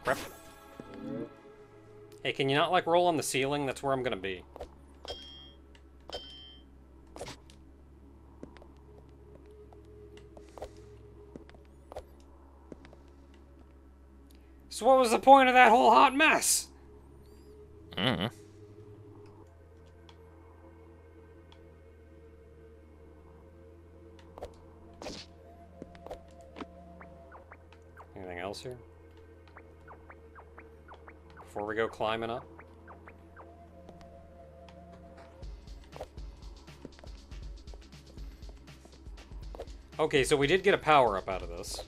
Crap. Hey, can you not, like, roll on the ceiling? That's where I'm gonna be. So what was the point of that whole hot mess? Mm. Anything else here? Before we go climbing up? Okay, so we did get a power-up out of this.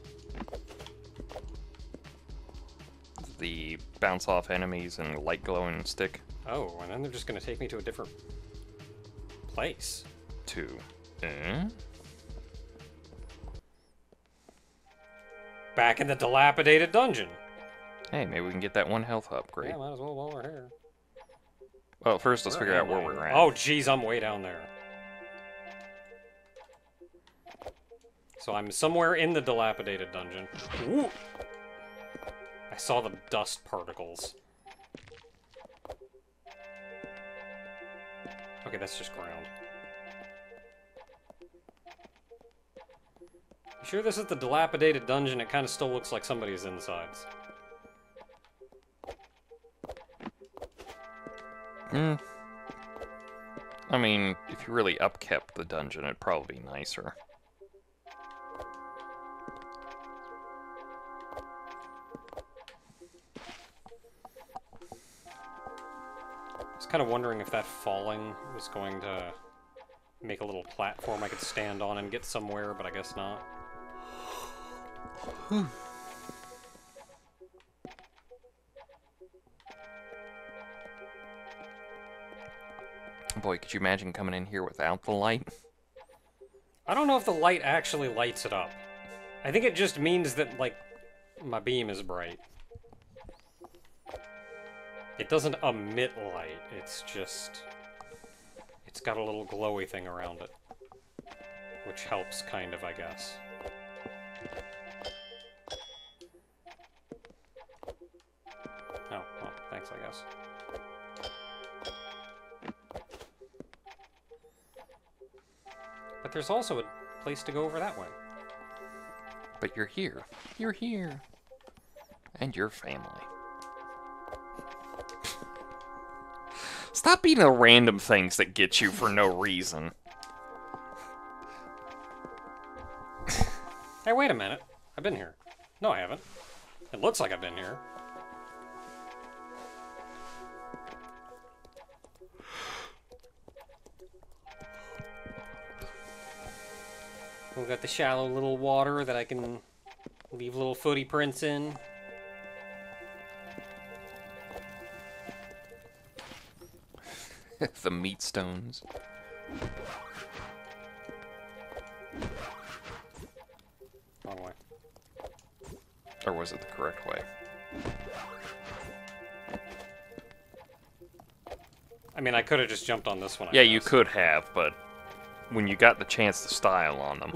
The bounce off enemies and light glowing stick. Oh, and then they're just gonna take me to a different place. Back in the dilapidated dungeon. Hey, maybe we can get that one health upgrade. Yeah, might as well while we're here. Well, first let's figure out where we're at. Oh, jeez, I'm way down there. So I'm somewhere in the dilapidated dungeon. Ooh. I saw the dust particles. Okay, that's just ground. You sure this is the dilapidated dungeon? It kind of still looks like somebody's insides. I mean, if you really upkept the dungeon, it'd probably be nicer. I was kind of wondering if that falling was going to make a little platform I could stand on and get somewhere, but I guess not. Boy, could you imagine coming in here without the light? I don't know if the light actually lights it up. I think it just means that, like, my beam is bright. It doesn't emit light, it's just... It's got a little glowy thing around it. Which helps, kind of, I guess. Oh, well, thanks, I guess. But there's also a place to go over that way. But you're here. You're here. And your family. Stop eating the random things that get you for no reason. Hey, wait a minute. I've been here. No, I haven't. It looks like I've been here. We've got the shallow little water that I can leave little footy prints in. The meat stones. Wrong way. Or was it the correct way? I mean, I could have just jumped on this one. Yeah, you could have, but when you got the chance to style on them.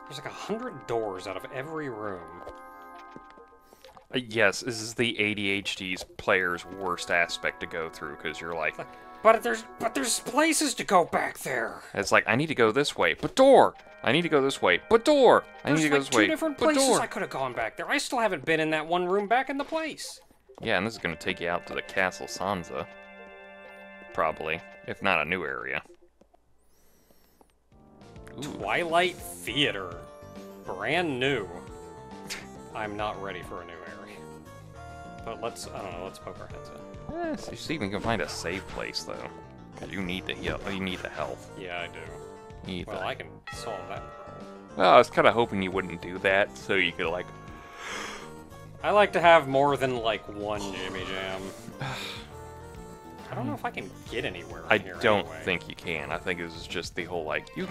There's like 100 doors out of every room. Yes, this is the ADHD's player's worst aspect to go through, because you're like... But there's places to go back there. It's like, I need to go this way, but door! I need to go this way, but door! I need to go this way, There's like 2 different but places door! I could have gone back there. I still haven't been in that one room back in the place. Yeah, and this is going to take you out to the Castle Sansa. Probably. If not a new area. Twilight Theater. Brand new. I'm not ready for a new area. But let's, I don't know, let's poke our heads in. So you see if we can find a safe place, though. Because you need the heal. You need the health. Yeah, I do. You need Well, the... I can solve that. Well, I was kind of hoping you wouldn't do that, so you could, like... I like to have more than, like, one Jimmy Jam. I don't know if I can get anywhere in I here don't anyway. think you can. I think this is just the whole, like, you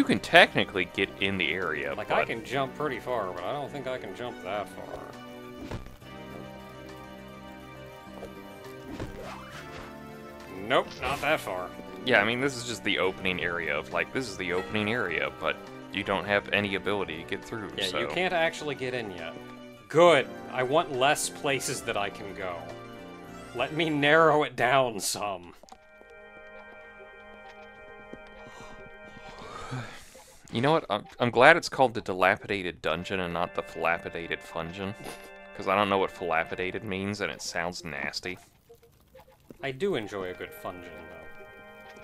can technically get in the area, Like, but I can jump pretty far, but I don't think I can jump that far. Nope, not that far. yeah, I mean, this is just the opening area of, like, this is the opening area, but you don't have any ability to get through, Yeah, so... you can't actually get in yet. Good. I want less places that I can go. Let me narrow it down some. You know what? I'm glad it's called the Dilapidated Dungeon and not the Philapidated Fungeon. Because I don't know what Philapidated means, and it sounds nasty. I do enjoy a good Fungeon, though.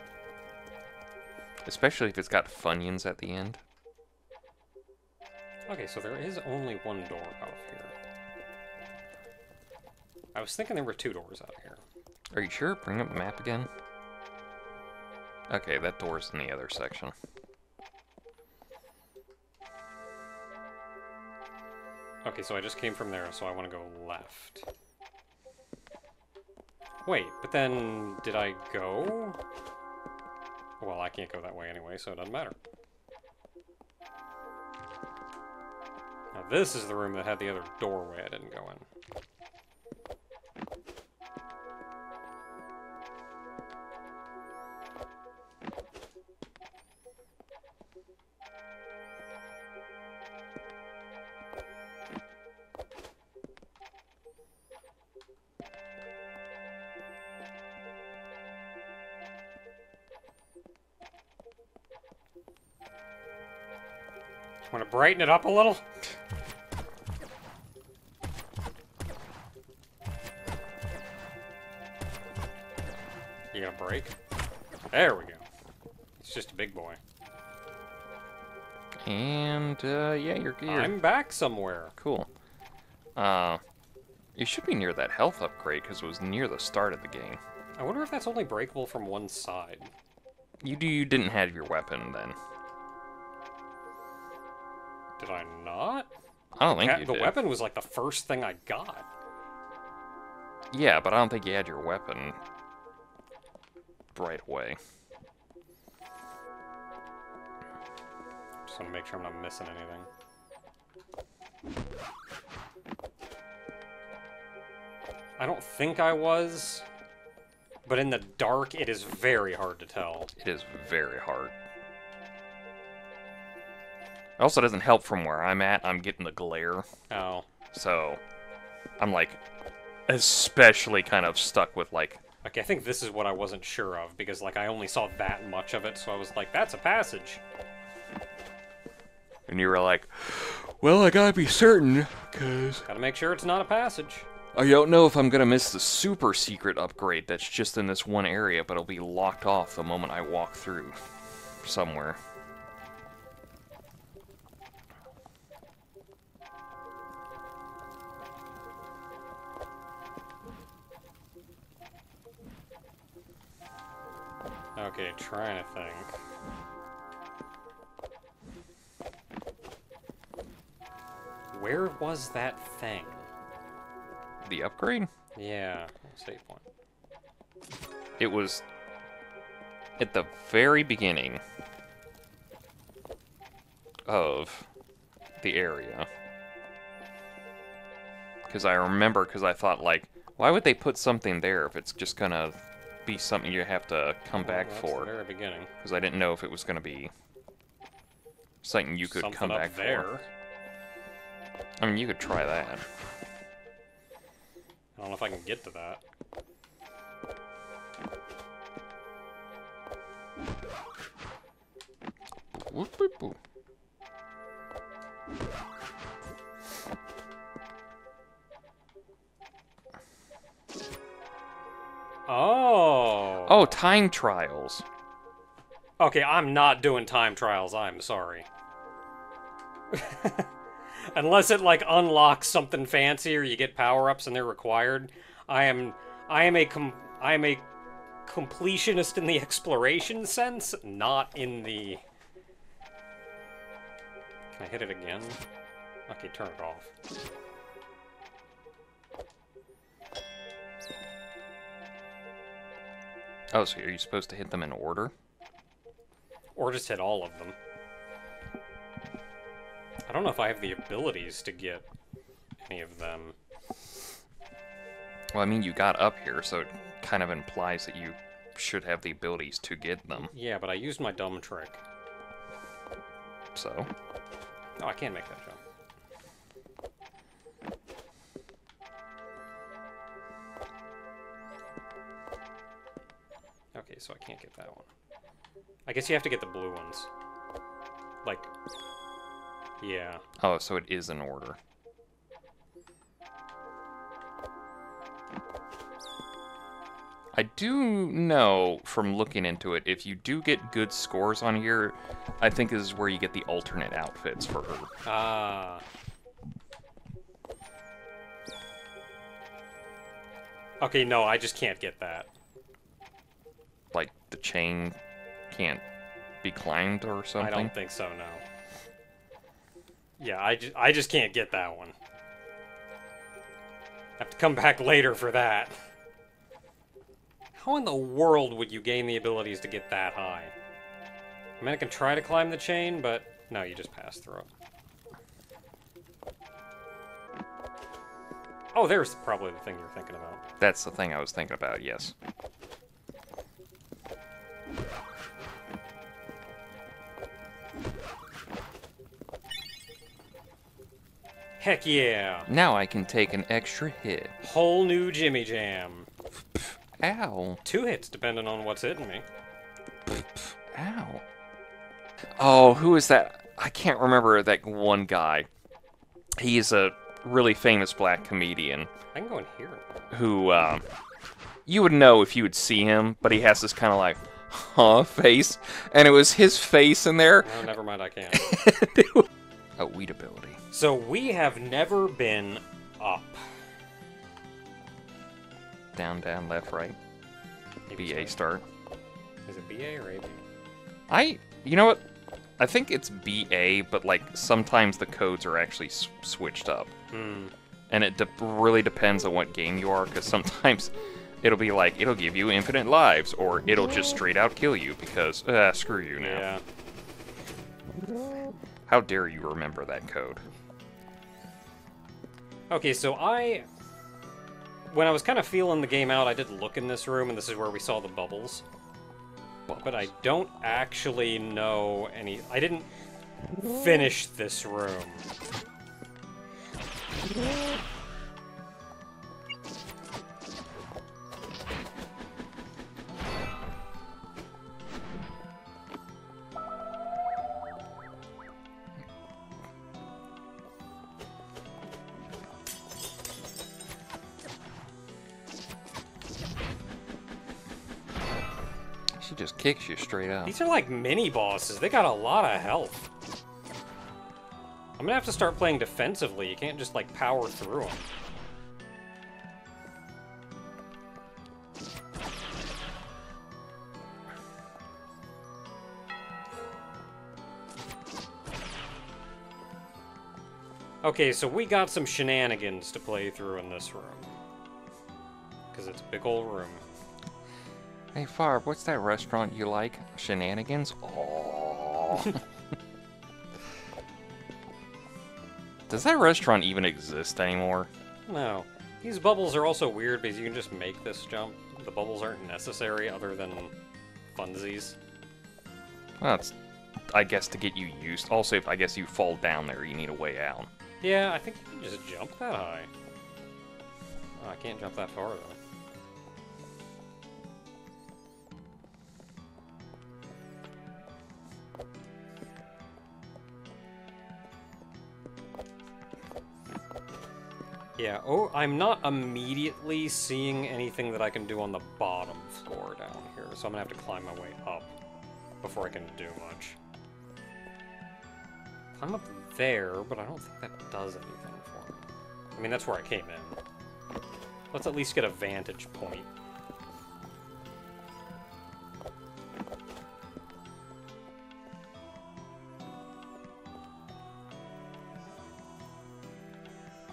Especially if it's got Funyuns at the end. Okay, so there is only one door out here. I was thinking there were 2 doors out here. Are you sure? Bring up the map again. Okay, that door's in the other section. Okay, so I just came from there, so I want to go left. Wait, but then did I go? Well, I can't go that way anyway, so it doesn't matter. Now this is the room that had the other doorway I didn't go in. Want to brighten it up a little? You gonna break? There we go. It's just a big boy. And, yeah, you're good. I'm back somewhere. Cool. You should be near that health upgrade, because it was near the start of the game. I wonder if that's only breakable from one side. You didn't have your weapon, then. Did I not? I don't think you The did. weapon was like the first thing I got. Yeah, but I don't think you had your weapon right away. Just want to make sure I'm not missing anything. I don't think I was, but in the dark, it is very hard to tell. It is very hard. It also doesn't help from where I'm at. I'm getting the glare. Oh. So, I'm, like, especially kind of stuck with, like... Okay, I think this is what I wasn't sure of, because, like, I only saw that much of it, so I was like, that's a passage. And you were like, well, I gotta be certain, because... Gotta make sure it's not a passage. I don't know if I'm gonna miss the super secret upgrade that's just in this one area, but it'll be locked off the moment I walk through somewhere. Okay, trying to think. Where was that thing? The upgrade? Yeah, save point. It was at the very beginning of the area. Because I remember, because I thought, like, why would they put something there if it's just gonna be something you have to come back That's for? the very beginning. Because I didn't know if it was gonna be something you could Something come up back there. for. I mean, you could try that. I don't know if I can get to that. Whoop, whoop, whoop. Oh! Oh, time trials. Okay, I'm not doing time trials, I'm sorry. Unless it, like, unlocks something fancy or you get power-ups and they're required, I am a completionist in the exploration sense, not in the... Can I hit it again? Okay, turn it off. Oh, so are you supposed to hit them in order? Or just hit all of them. I don't know if I have the abilities to get any of them. Well, I mean, you got up here, so it kind of implies that you should have the abilities to get them. Yeah, but I used my dumb trick. So? Oh, I can't make that jump. Okay, so I can't get that one. I guess you have to get the blue ones. Like, yeah. Oh, so it is in order. I do know from looking into it, if you do get good scores on here, I think this is where you get the alternate outfits for her. Ah. Okay, no, I just can't get that. Like, the chain can't be climbed or something? I don't think so, no. Yeah, I just can't get that one. Have to come back later for that. How in the world would you gain the abilities to get that high? I mean, I can try to climb the chain, but no, you just pass through it. Oh, there's probably the thing you're thinking about. That's the thing I was thinking about, yes. Heck yeah! Now I can take an extra hit. Whole new Jimmy Jam. Ow. 2 hits, depending on what's hitting me. Ow. Oh, who is that? I can't remember that one guy. He's a really famous black comedian. I can go in here. Who, you would know if you would see him, but he has this kind of like, huh, face. And it was his face in there. Oh, never mind, I can't. A weed ability. So we have never been up. Down, down, left, right. Maybe BA so. start. Is it BA or AB? You know what? I think it's BA, but like sometimes the codes are actually switched up. Hmm. And it really depends on what game you are, because sometimes it'll be like, it'll give you infinite lives, or it'll just straight out kill you, because, screw you now. Yeah. How dare you remember that code? Okay, so when I was kind of feeling the game out, I did look in this room, and this is where we saw the bubbles. But I don't actually know any... I didn't finish this room. She just kicks you straight up. These are like mini bosses. They got a lot of health. I'm gonna have to start playing defensively. You can't just like power through them. Okay, so we got some shenanigans to play through in this room. Because it's a big old room. Hey, Farb, what's that restaurant you like? Shenanigans? Aww. Does that restaurant even exist anymore? No. These bubbles are also weird because you can just make this jump. The bubbles aren't necessary other than funsies. Well, it's, I guess, to get you used. Also, if I guess you fall down there, you need a way out. Yeah, I think you can just jump that high. Oh, I can't jump that far, though. Yeah, oh, I'm not immediately seeing anything that I can do on the bottom floor down here, so I'm gonna have to climb my way up before I can do much. I'm up there, but I don't think that does anything for me. I mean, that's where I came in. Let's at least get a vantage point.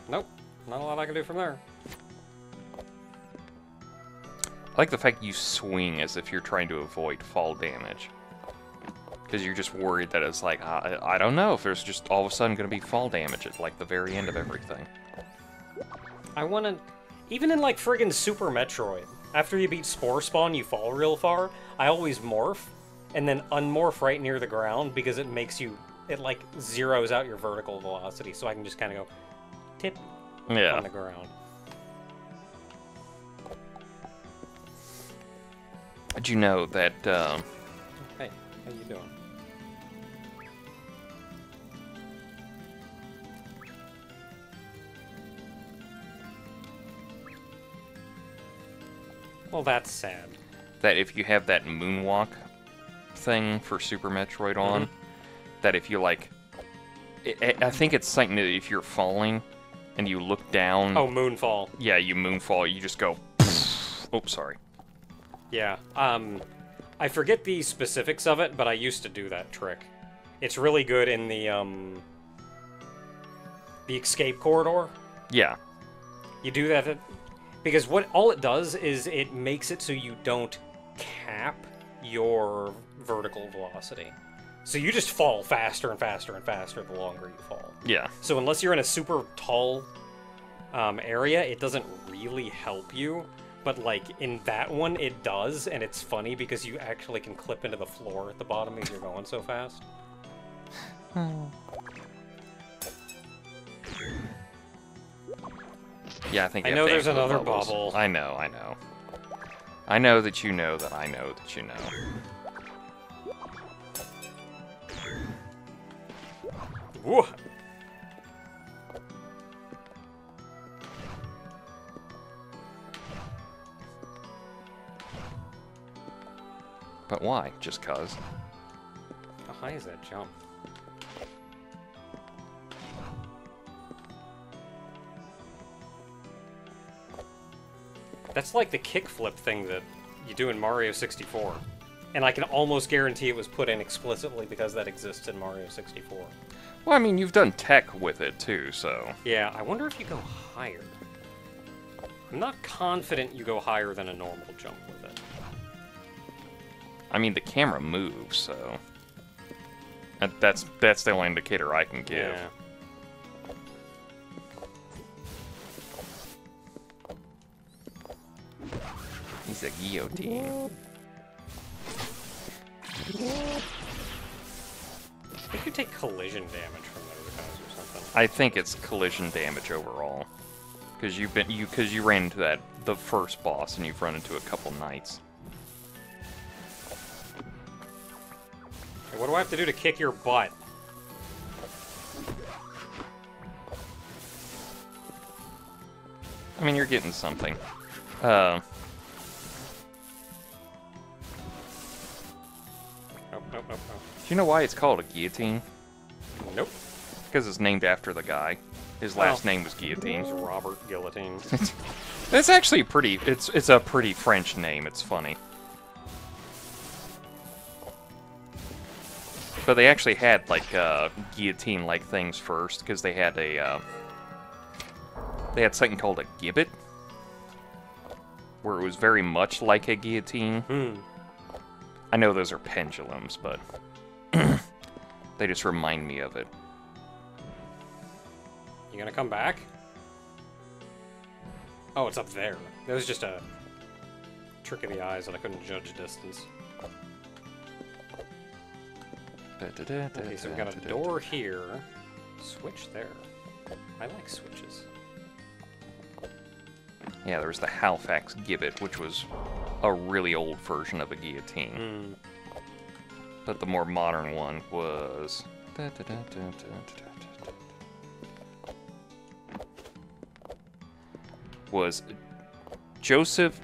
Nope. Not a lot I can do from there. like the fact you swing as if you're trying to avoid fall damage. Because you're just worried that it's like, I don't know if there's just all of a sudden going to be fall damage at like the very end of everything. I want to... Even in like friggin' Super Metroid, after you beat Spore Spawn, you fall real far. I always morph, and then unmorph right near the ground because it makes you... It like zeroes out your vertical velocity, so I can just kind of go tip on the ground. Did you know that... Hey, how you doing? Well, that's sad. That if you have that moonwalk thing for Super Metroid on, that if you like... I think it's something that if you're falling and you look down... Oh, moonfall. Yeah, you moonfall, you just go... Oh, sorry. Yeah, I forget the specifics of it, but I used to do that trick. It's really good in the escape corridor. Yeah. You do that, because all it does is it makes it so you don't cap your vertical velocity. So you just fall faster and faster and faster the longer you fall. Yeah. So unless you're in a super tall area, it doesn't really help you. But, like, in that one, it does, and it's funny because you actually can clip into the floor at the bottom because you're going so fast. Yeah, I think I know there's another bubble. I know, I know. I know that you know that I know that you know. Woo! But why? Just cause? How high is that jump? That's like the kickflip thing that you do in Mario 64. And I can almost guarantee it was put in explicitly because that exists in Mario 64. Well, I mean, you've done tech with it too, so... Yeah, I wonder if you go higher. I'm not confident you go higher than a normal jump with it. I mean, the camera moves, so... That's the only indicator I can give. Yeah. He's a guillotine. I think you take collision damage from those guys or something. I think it's collision damage overall. Because you ran into the first boss, and you've run into a couple knights. Hey, what do I have to do to kick your butt? I mean, you're getting something. Nope, nope, nope, nope. Do you know why it's called a guillotine? Nope. Because it's named after the guy. His last name was Guillotine. It's Robert Guillotine. It's actually pretty. It's a pretty French name. It's funny. But they actually had like guillotine-like things first because they had something called a gibbet, where it was very much like a guillotine. I know those are pendulums, but they just remind me of it. You gonna come back? Oh, it's up there. That was just a trick of the eyes that I couldn't judge distance. Okay, so we've got a door here. Switch there. I like switches. Yeah, there was the Halifax gibbet, which was a really old version of a guillotine. But the more modern one was... was Joseph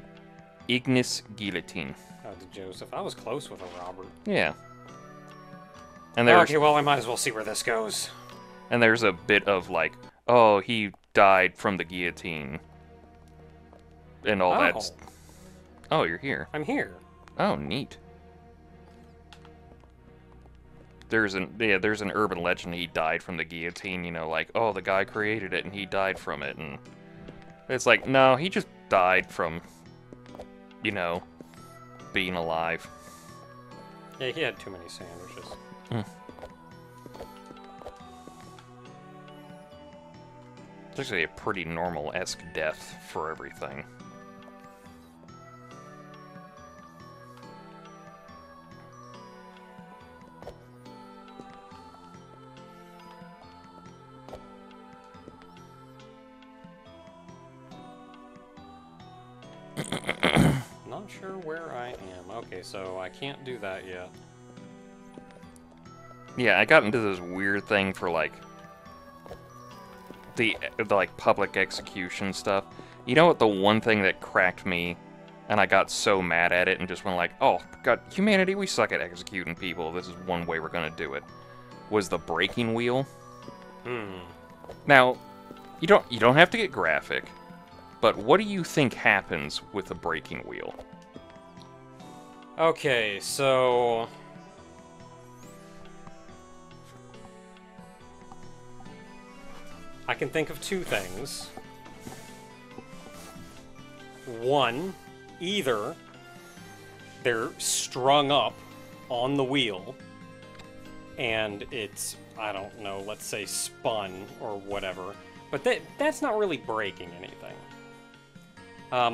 Ignace Guillotine. Oh, to Joseph. I was close with a Robert. Yeah. And there's, okay, well, I might as well see where this goes. And there's a bit of like, oh, he died from the guillotine. And all that. Oh, you're here. I'm here. Oh, neat. There's an urban legend he died from the guillotine, you know, like, oh, the guy created it and he died from it, and it's like, no, he just died from you know, being alive. Yeah, he had too many sandwiches. It's actually a pretty normal-esque death for everything. Not sure where I am. Okay, so I can't do that yet. Yeah, I got into this weird thing for, like, the like, public execution stuff. You know what, the one thing that cracked me, and I got so mad at it and just went like, oh, God, humanity, we suck at executing people. This is one way we're gonna do it. Was the breaking wheel. Now, you don't have to get graphic, but what do you think happens with the breaking wheel? Okay, so... I can think of two things. One, either they're strung up on the wheel, and it's, I don't know, let's say spun or whatever, but that's not really breaking anything.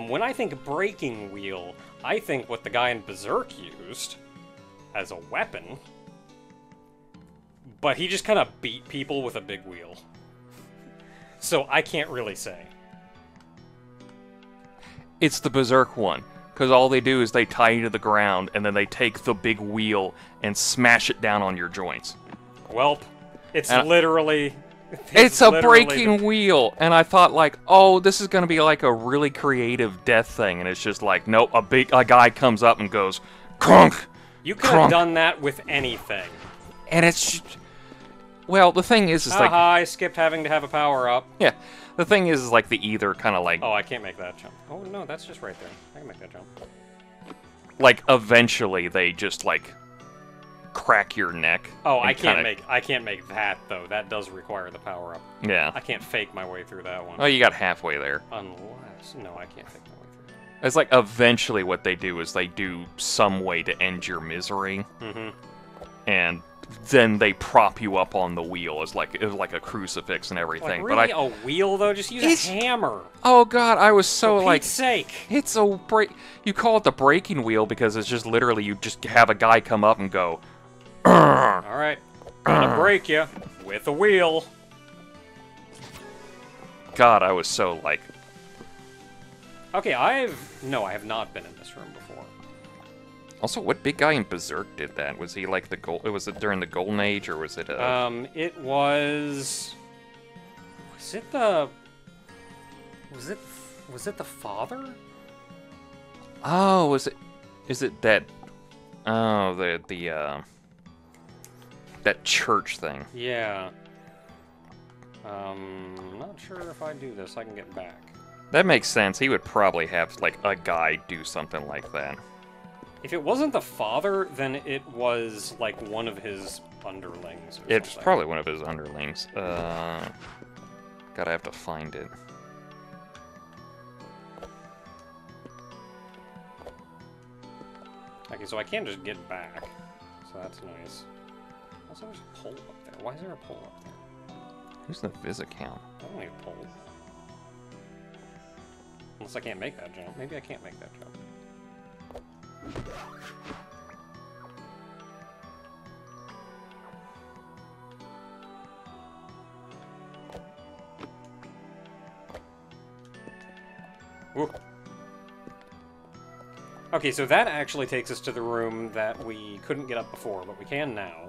When I think breaking wheel, I think what the guy in Berserk used as a weapon, but he just kind of beat people with a big wheel. So I can't really say. It's the Berserk one, because all they do is they tie you to the ground, and then they take the big wheel and smash it down on your joints. Welp, it's literally... It's a breaking wheel, and I thought, like, oh, this is going to be like a really creative death thing, and it's just like, nope, a guy comes up and goes, crunk! You could have done that with anything. And it's... Well, the thing is like... I skipped having to have a power-up. Yeah, the thing is like the either kind of like... Oh, I can't make that jump. Oh, no, that's just right there. I can make that jump. Like, eventually they just, like, crack your neck. Oh, I can't make that, though. That does require the power-up. Yeah. I can't fake my way through that one. Oh, you got halfway there. Unless... No, I can't fake my way through that. It's like, eventually what they do is they do some way to end your misery. Mm-hmm. And... then they prop you up on the wheel as like a crucifix and everything. Like, really, but a wheel though? Just use a hammer. Oh God, I was so For like. Pete's sake. It's a break. You call it the breaking wheel because it's just literally you just have a guy come up and go. All right, gonna break you with a wheel. God, I was so like. Okay, I have not been in this room before. Also, what big guy in Berserk did that? Was he like the gold? Was it during the Golden Age, or was it? It was. Was it the? Was it the father? Oh, was it? Is it that? Oh, that church thing. Yeah. Not sure if I do this, I can get back. That makes sense. He would probably have like a guy do something like that. If it wasn't the father, then it was, like, one of his underlings or It's something. probably one of his underlings. Gotta have to find it. Okay, so I can't just get back. So that's nice. Also, there's a pole up there. Why is there a pole up there? Who's the Viz account? I don't need a pole. Unless I can't make that jump. Maybe I can't make that jump. Ooh. Okay, so that actually takes us to the room that we couldn't get up before, but we can now.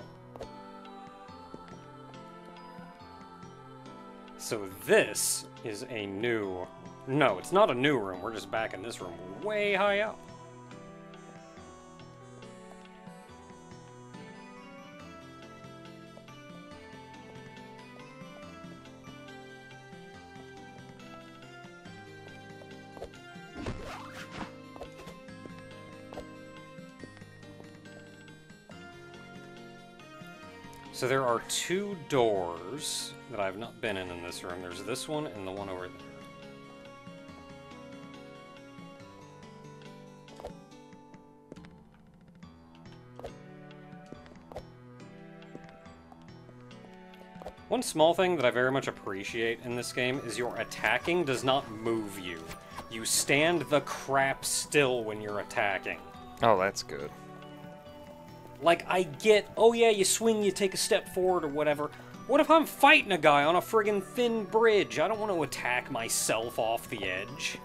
So this is a new... No, it's not a new room. We're just back in this room way high up. So there are two doors that I've not been in this room. There's this one and the one over there. One small thing that I very much appreciate in this game is your attacking does not move you. You stand the crap still when you're attacking. Oh, that's good. Like, I get, oh yeah, you swing, you take a step forward or whatever. What if I'm fighting a guy on a friggin' thin bridge? I don't want to attack myself off the edge.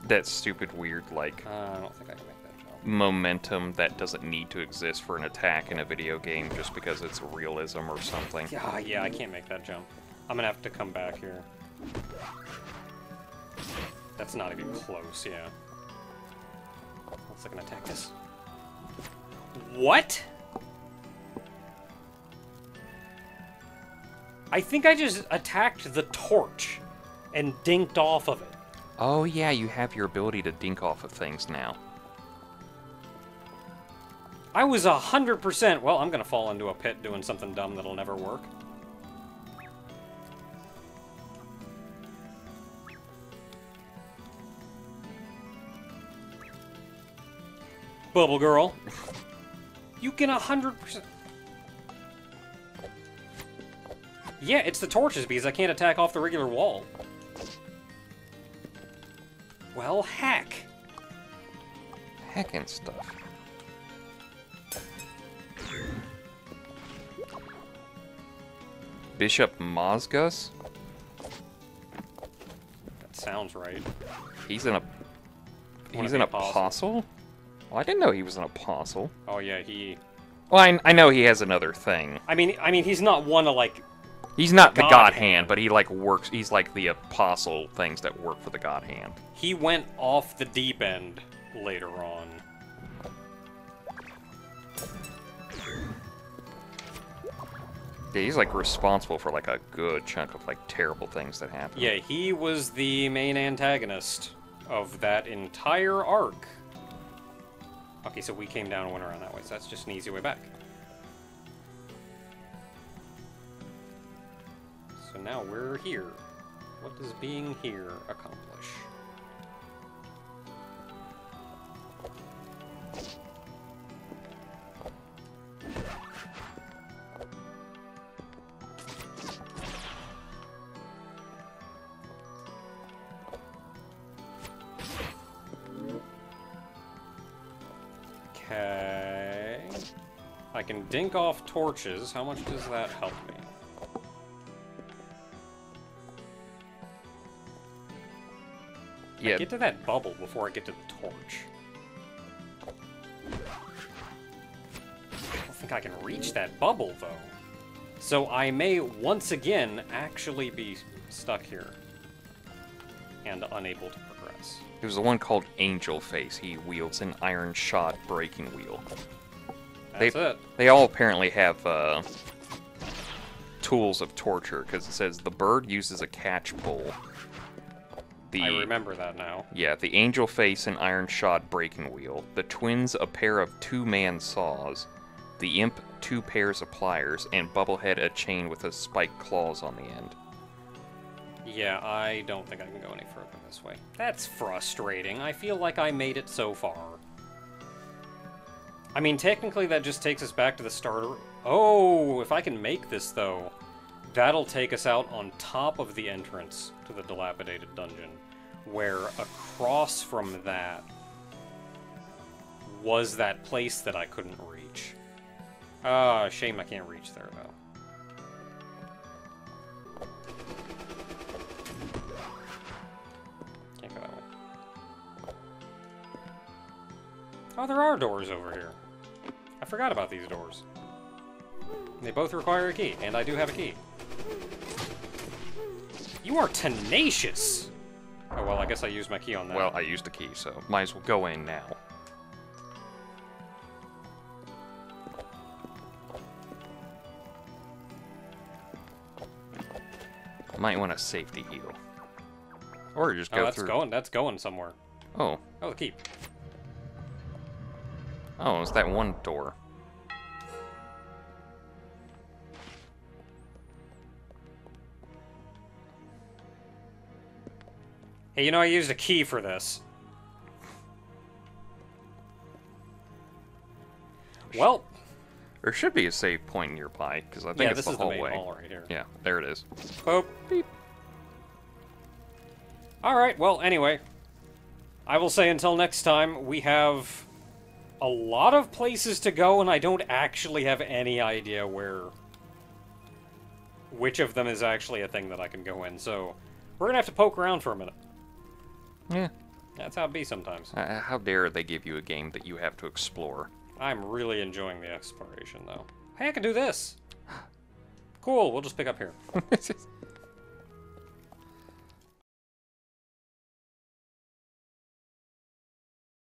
That stupid, weird, like, I don't think I can make that jump. momentum that doesn't need to exist for an attack in a video game just because it's realism or something. Yeah, I can't make that jump. I'm gonna have to come back here. That's not even close, yeah. Let's look and attack this. What? I think I just attacked the torch and dinked off of it. Oh yeah, you have your ability to dink off of things now. I was 100%. Well, I'm gonna fall into a pit doing something dumb that'll never work. Bubble girl. You can 100%. Yeah, it's the torches because I can't attack off the regular wall. Well, heck. Heckin' stuff. Bishop Mozgus? That sounds right. He's an apostle? Well, I didn't know he was an apostle. Oh yeah, he. Well, I know he has another thing. I mean, he's not one of like. He's not the God God Hand. Hand, but he like works. He's like the apostle things that work for the God Hand. He went off the deep end later on. Yeah, he's like responsible for like a good chunk of like terrible things that happen. Yeah, he was the main antagonist of that entire arc. Okay, so we came down and went around that way, so that's just an easy way back. So now we're here. What does being here accomplish? Okay. I can dink off torches. How much does that help me? Yeah. Get to that bubble before I get to the torch. I don't think I can reach that bubble, though. So I may once again actually be stuck here. And unable to progress. There's the one called Angel Face. He wields an iron shod breaking wheel. That's it. They all apparently have tools of torture, because it says the bird uses a catch pole. I remember that now. Yeah, the Angel Face an iron shod breaking wheel. The twins a pair of two-man saws. The imp 2 pairs of pliers, and Bubblehead a chain with a spiked claws on the end. Yeah, I don't think I can go any further this way. That's frustrating. I feel like I made it so far. I mean, technically that just takes us back to the starter. Oh, if I can make this, though, that'll take us out on top of the entrance to the dilapidated dungeon, where across from that was that place that I couldn't reach. Ah, shame I can't reach there, though. Can't go that way. Oh, there are doors over here. I forgot about these doors. They both require a key, and I do have a key. You are tenacious! Oh, well, I guess I used my key on that. Well, I used a key, so might as well go in now. Might want a safety heal. Or just go through. That's going somewhere. Oh. Oh, the key. Oh, it's that one door. Hey, you know, I used a key for this. Well, There should be a save point nearby, because I think Yeah, it's this the is the hallway. main hall right here. Yeah, there it is. Boop. Beep. Alright, well, anyway. I will say until next time, we have a lot of places to go, and I don't actually have any idea which of them is actually a thing that I can go in, so we're gonna have to poke around for a minute. Yeah. That's how it be sometimes. How dare they give you a game that you have to explore? I'm really enjoying the exploration, though. Hey, I can do this! Cool, we'll just pick up here.